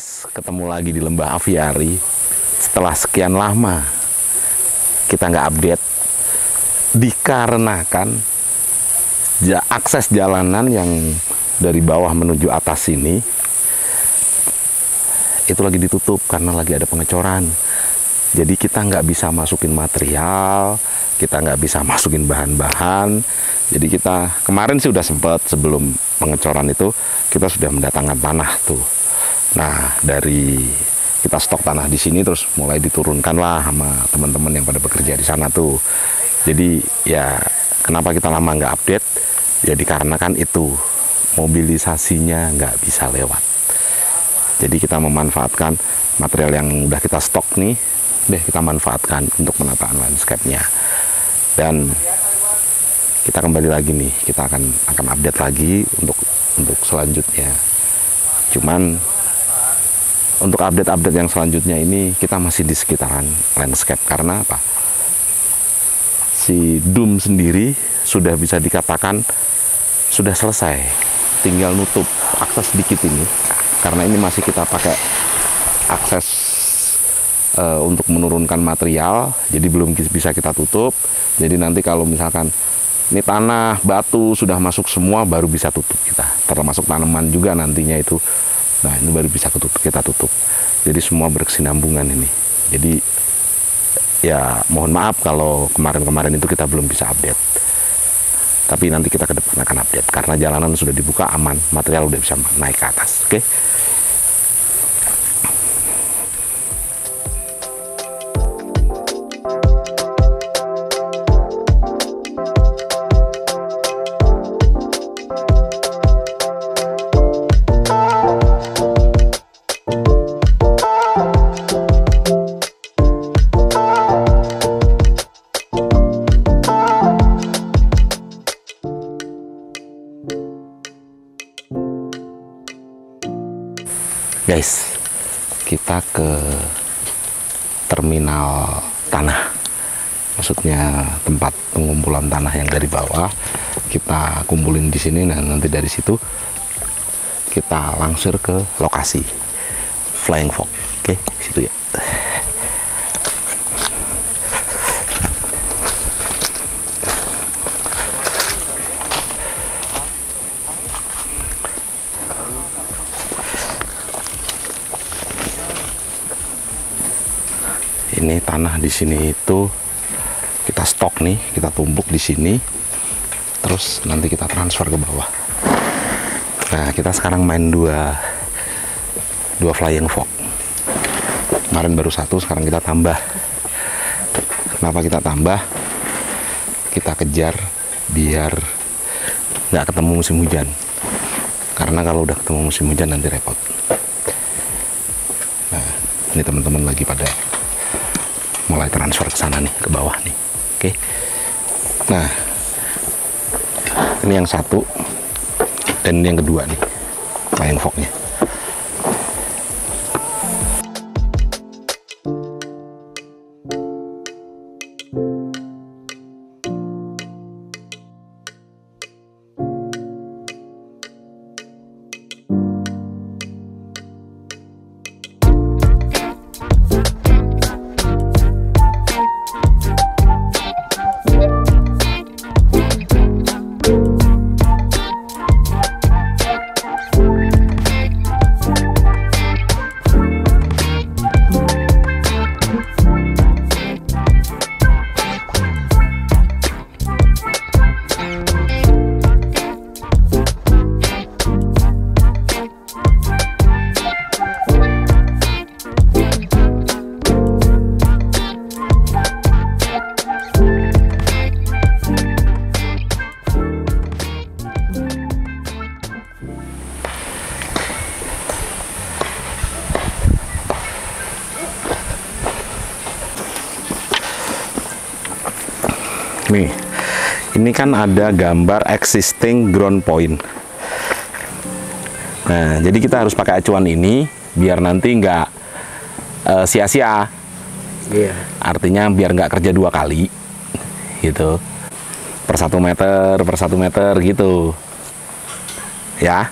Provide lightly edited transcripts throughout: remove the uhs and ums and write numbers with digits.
guys, ketemu lagi di Lembah Aviari. Setelah sekian lama kita nggak update, dikarenakan akses jalanan yang dari bawah menuju atas ini itu lagi ditutup karena lagi ada pengecoran. Jadi kita nggak bisa masukin material, kita nggak bisa masukin bahan-bahan. Jadi kita kemarin sih udah sempet, sebelum pengecoran itu kita sudah mendatangkan tanah tuh. Nah, dari kita stok tanah di sini terus mulai diturunkan lah sama teman-teman yang pada bekerja di sana tuh. Jadi ya kenapa kita lama nggak update? Ya dikarenakan itu mobilisasinya nggak bisa lewat. Jadi kita memanfaatkan material yang udah kita stok nih, kita manfaatkan untuk penataan landscape-nya. Dan kita kembali lagi nih, kita akan update lagi untuk selanjutnya. Cuman untuk update yang selanjutnya ini kita masih di sekitaran landscape. Karena apa? Si Dum sendiri sudah bisa dikatakan sudah selesai, tinggal nutup akses sedikit ini. Karena ini masih kita pakai akses untuk menurunkan material, jadi belum bisa kita tutup. Jadi nanti kalau misalkan ini tanah, batu sudah masuk semua, baru bisa tutup kita. Termasuk tanaman juga nantinya itu. Nah, ini baru bisa kita tutup. Jadi semua berkesinambungan ini. Jadi ya mohon maaf kalau kemarin-kemarin itu kita belum bisa update. Tapi nanti kita ke depan akan update karena jalanan sudah dibuka aman, material udah bisa naik ke atas. Oke? Guys, kita ke terminal tanah, maksudnya tempat pengumpulan tanah yang dari bawah kita kumpulin di sini. Nah, nanti dari situ kita langsir ke lokasi Flying Fox. Oke, situ ya. Ini tanah di sini itu kita stok nih, kita tumpuk di sini, terus nanti kita transfer ke bawah. Nah, kita sekarang main dua Flying Fox. Kemarin baru satu, sekarang kita tambah. Kenapa kita tambah? Kita kejar biar nggak ketemu musim hujan. Karena kalau udah ketemu musim hujan nanti repot. Nah, ini teman-teman lagi pada mulai transfer ke sana nih, ke bawah nih. Oke. Nah, ini yang satu dan ini yang kedua nih, Flying Fox-nya. Nih, ini kan ada gambar existing ground point. Nah, jadi kita harus pakai acuan ini biar nanti nggak sia-sia. Iya. Artinya biar nggak kerja dua kali, gitu. Per 1 meter gitu. Ya.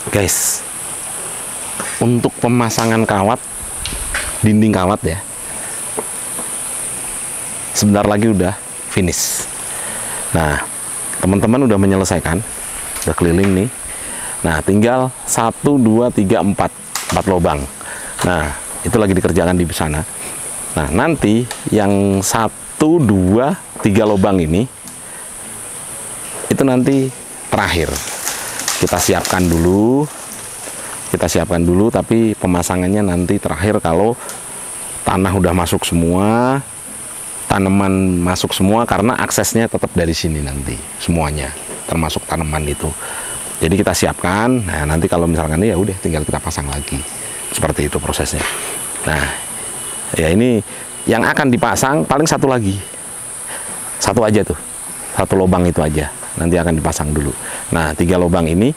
Guys, untuk pemasangan kawat, dinding kawat ya, sebentar lagi udah finish. Nah, teman-teman udah menyelesaikan, udah keliling nih. Nah, tinggal 1, 2, 3, 4 lubang. Nah, itu lagi dikerjakan di sana. Nah, nanti yang 1, 2, 3 lubang ini itu nanti terakhir kita siapkan dulu. Tapi pemasangannya nanti terakhir kalau tanah udah masuk semua, tanaman masuk semua, karena aksesnya tetap dari sini nanti semuanya, termasuk tanaman itu. Jadi kita siapkan. Nah, nanti kalau misalkan ya udah tinggal kita pasang lagi. Seperti itu prosesnya. Nah, ya ini yang akan dipasang paling satu lagi. Satu aja tuh. Satu lubang itu aja. Nanti akan dipasang dulu. Nah, 3 lubang ini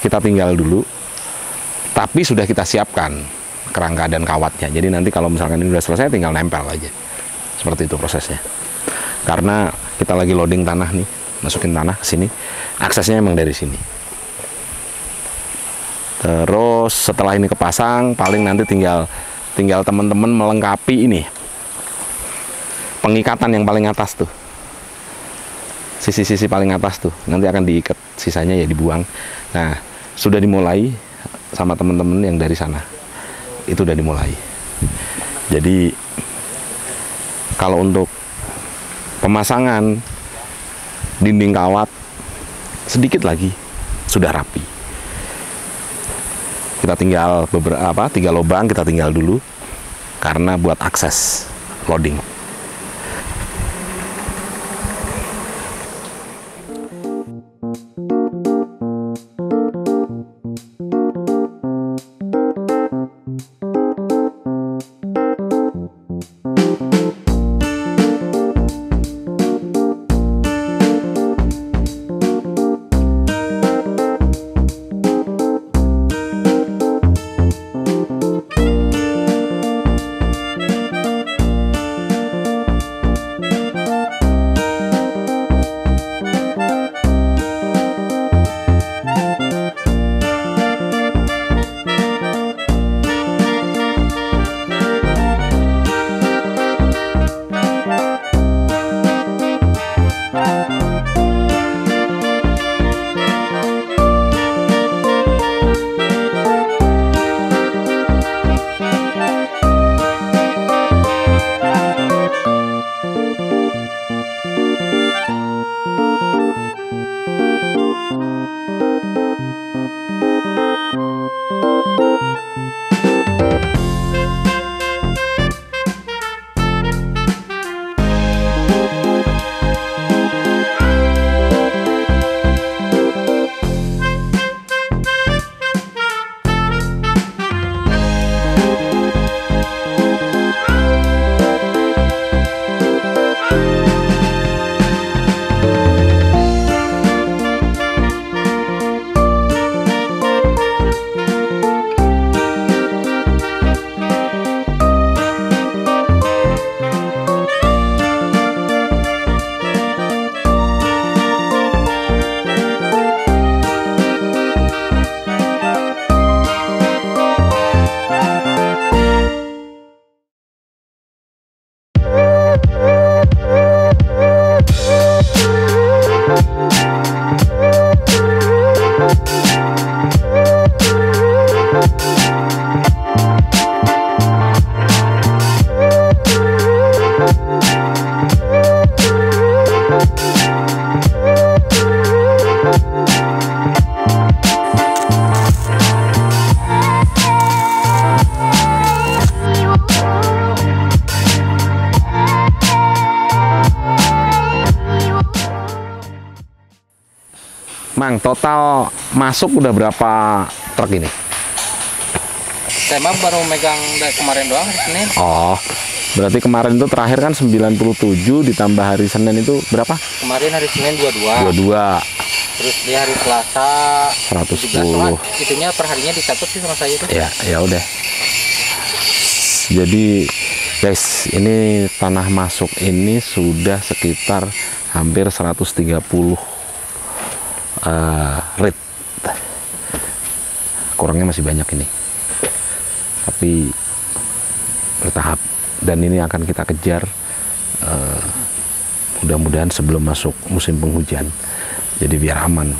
kita tinggal dulu. Tapi sudah kita siapkan kerangka dan kawatnya. Jadi nanti kalau misalkan ini sudah selesai tinggal nempel aja. Seperti itu prosesnya. Karena kita lagi loading tanah nih, masukin tanah ke sini. Aksesnya emang dari sini. Terus setelah ini kepasang, paling nanti tinggal teman-teman melengkapi ini. Pengikatan yang paling atas tuh. Sisi-sisi paling atas tuh. Nanti akan diikat, sisanya ya dibuang. Nah, sudah dimulai sama teman-teman yang dari sana. Itu udah dimulai. Jadi kalau untuk pemasangan dinding kawat sedikit lagi sudah rapi. Kita tinggal 3 lubang kita tinggal dulu karena buat akses loading. Mang, total masuk udah berapa truk ini? Saya baru megang dari kemarin doang, hari Senin. Oh, berarti kemarin itu terakhir kan 97 ditambah hari Senin itu berapa? Kemarin hari Senin 22. 22. Terus di hari Selasa 110. Itunya perharinya dicatat sih sama saya itu. Ya, ya udah. Jadi guys, ini tanah masuk ini sudah sekitar hampir 130 rit. Kurangnya masih banyak ini, tapi bertahap, dan ini akan kita kejar mudah-mudahan sebelum masuk musim penghujan, jadi biar aman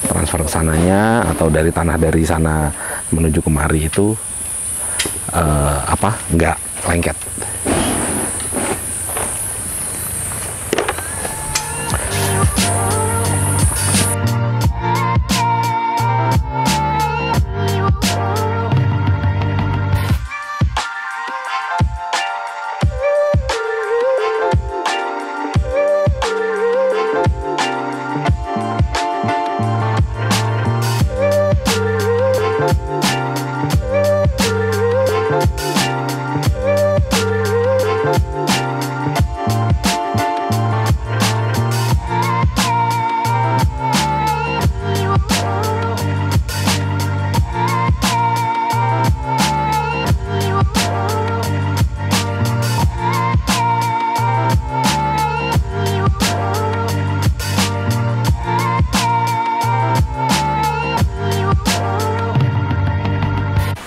transfer ke sananya, atau dari tanah dari sana menuju kemari itu nggak lengket.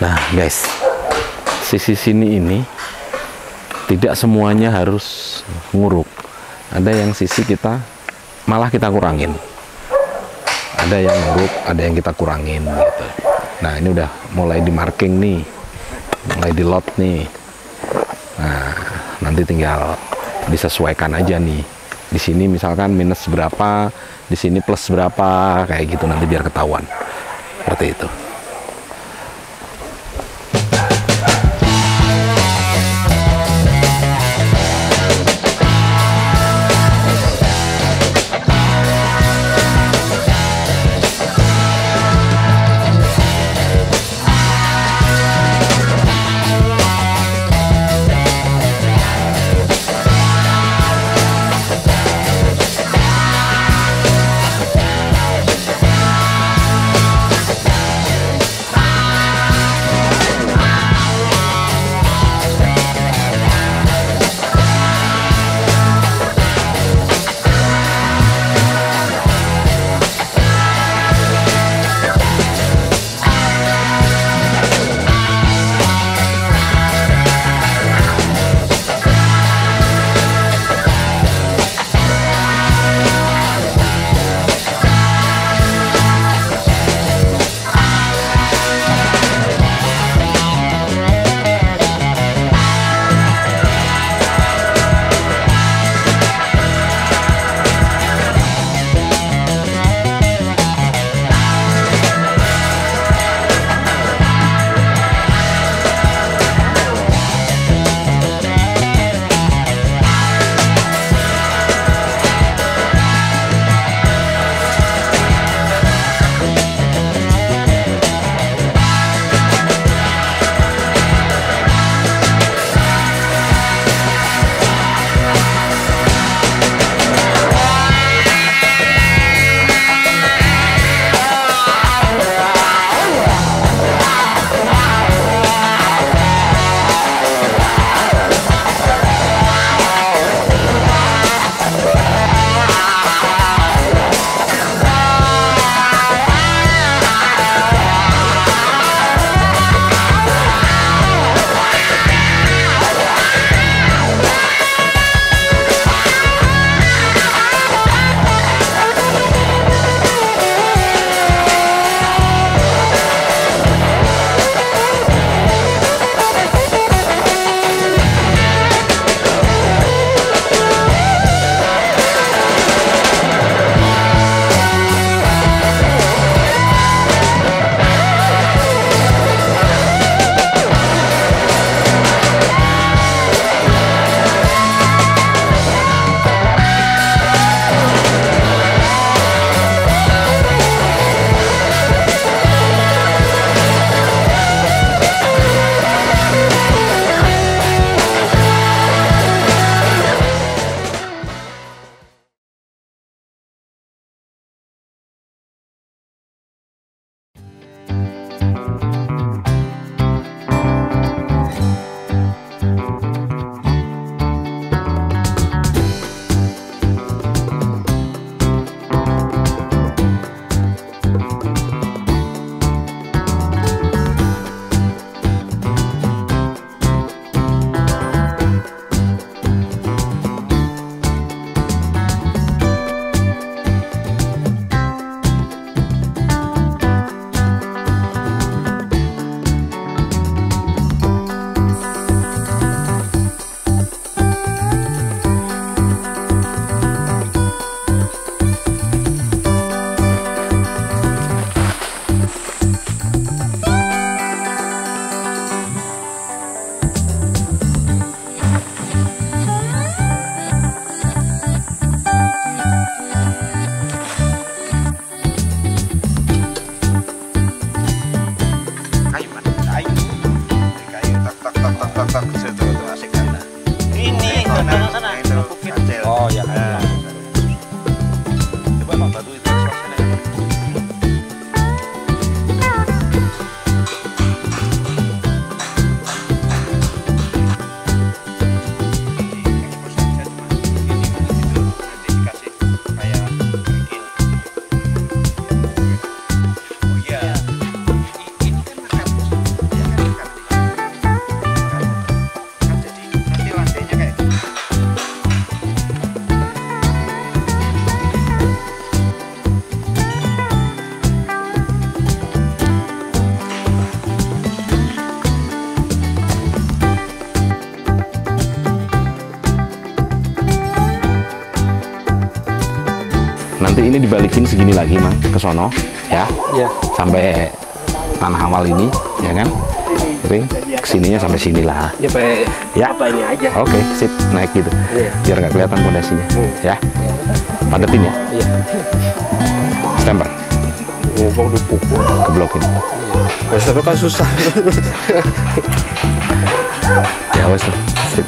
Nah guys, sisi sini ini tidak semuanya harus nguruk. Ada yang sisi kita malah kita kurangin. Ada yang nguruk, ada yang kita kurangin gitu. Nah ini udah mulai di marking nih, mulai di lot nih. Nah nanti tinggal disesuaikan aja nih. Di sini misalkan minus berapa, di sini plus berapa, kayak gitu nanti biar ketahuan. Seperti itu. nanti ini dibalikin segini lagi Mang ke sono ya. Iya. Sampai tanah awal ini ya kan. Ring kesininya sampai sinilah. Ya pakai Ya. apa ini aja. Oke, sip, naik gitu. Iya. Biar nggak kelihatan pondasinya. Ya. Padetin ya. Iya. Stemper. Ngomong dipukul. Keblokin. Iya. Tapi kan susah. Ya wes tuh. Sip.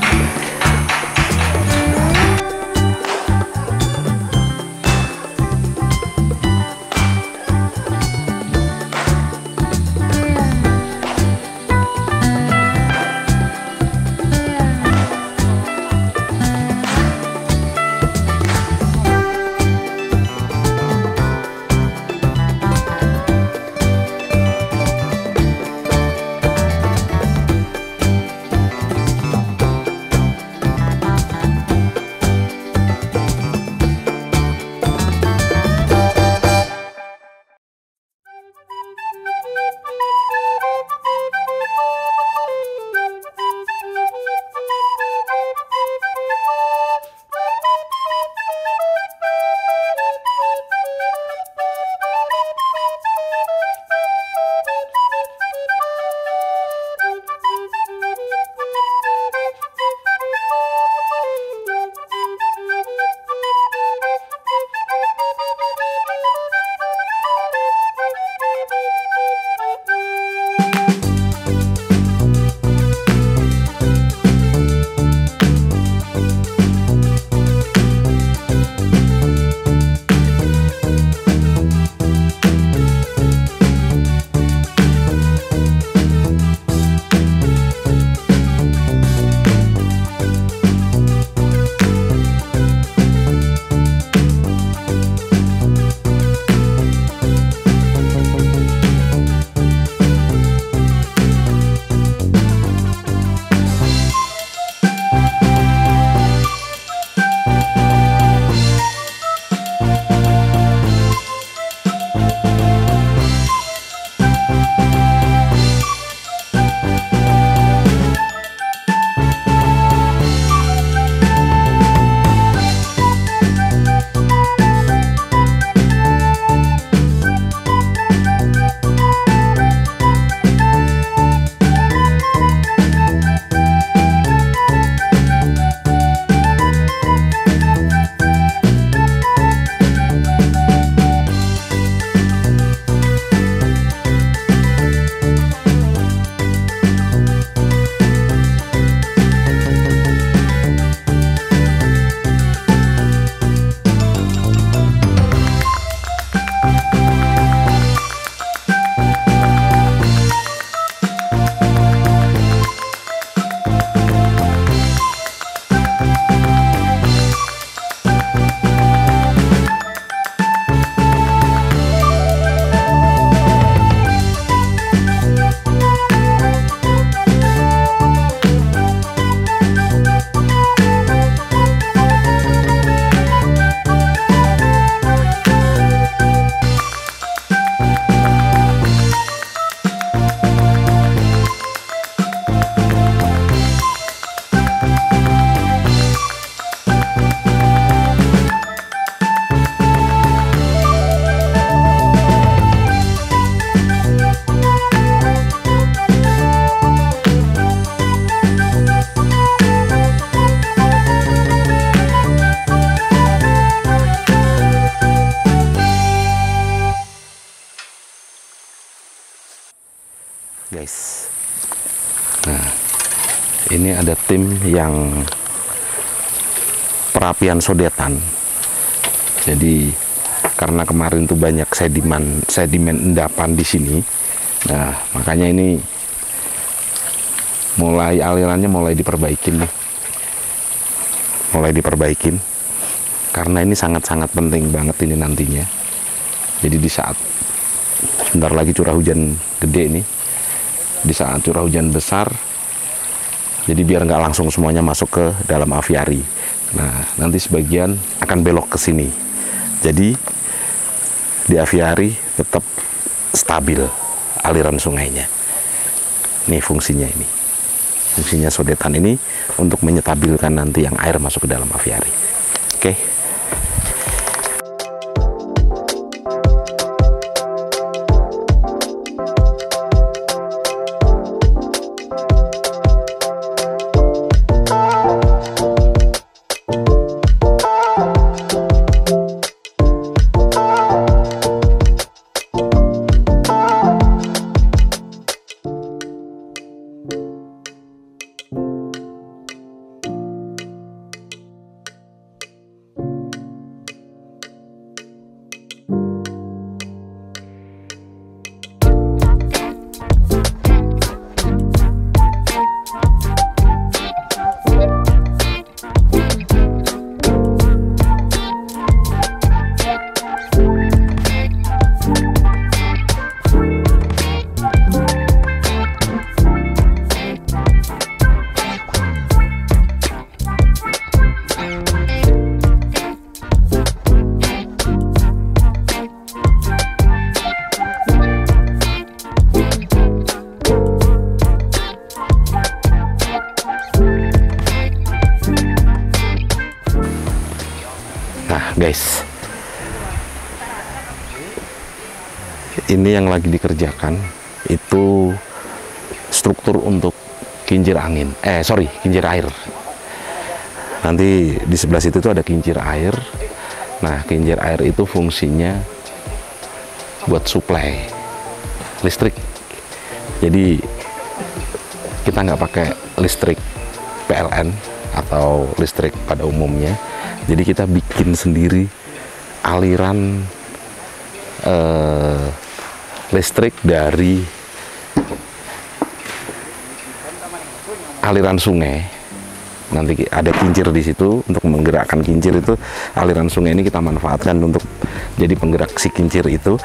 guys. Nah, ini ada tim yang perapian sodetan. Jadi karena kemarin tuh banyak sedimen endapan di sini. Nah, makanya ini alirannya mulai diperbaikin nih. Mulai diperbaikin. Karena ini sangat-sangat penting banget ini nantinya. Jadi di saat sebentar lagi curah hujan gede nih, di saat curah hujan besar, jadi biar nggak langsung semuanya masuk ke dalam aviari. Nah, nanti sebagian akan belok ke sini. Jadi di aviari tetap stabil aliran sungainya. Nih fungsinya ini. Fungsinya sodetan ini untuk menyetabilkan nanti yang air masuk ke dalam aviari. Oke. ini yang lagi dikerjakan itu struktur untuk kincir angin. Kincir air. Nanti di sebelah situ tuh ada kincir air. Nah, kincir air itu fungsinya buat suplai listrik. Jadi kita nggak pakai listrik PLN atau listrik pada umumnya. Jadi kita bikin sendiri aliran listrik dari aliran sungai. Nanti ada kincir di situ, untuk menggerakkan kincir itu aliran sungai ini kita manfaatkan untuk jadi penggerak si kincir itu,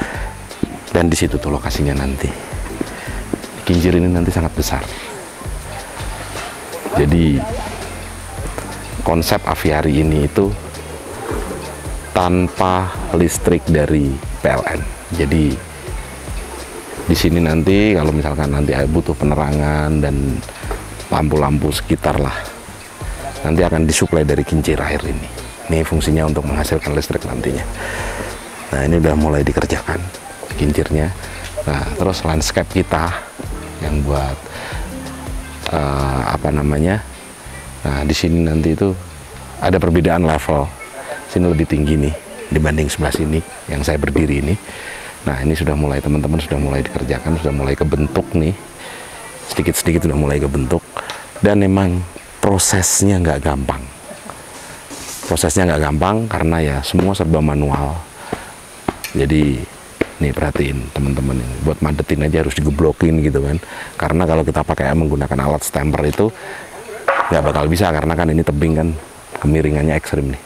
dan di situ tuh lokasinya nanti. Kincir ini nanti sangat besar. Jadi konsep aviari ini itu tanpa listrik dari PLN. Jadi di sini nanti kalau misalkan nanti butuh penerangan dan lampu-lampu sekitar lah, nanti akan disuplai dari kincir air ini. Ini fungsinya untuk menghasilkan listrik nantinya. Nah, ini udah mulai dikerjakan kincirnya. Nah, terus landscape kita yang buat nah di sini nanti itu ada perbedaan level. Sini lebih tinggi nih dibanding sebelah sini yang saya berdiri ini. Nah, ini sudah mulai, teman-teman sudah mulai dikerjakan, sudah mulai kebentuk nih, sedikit-sedikit sudah mulai kebentuk. Dan memang prosesnya nggak gampang. Prosesnya nggak gampang karena ya semua serba manual. Jadi nih perhatiin teman-teman, ini buat madetin aja harus digeblokin gitu kan. Karena kalau kita pakai menggunakan alat stamper itu nggak bakal bisa, karena kan ini tebing kan, kemiringannya ekstrim nih.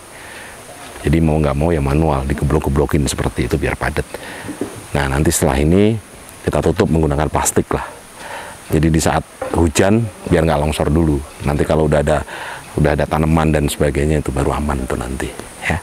Jadi mau nggak mau ya manual, digeblok-geblokin seperti itu biar padat. Nah, nanti setelah ini kita tutup menggunakan plastik lah. Jadi di saat hujan biar nggak longsor dulu. Nanti kalau udah ada tanaman dan sebagainya itu baru aman tuh nanti ya.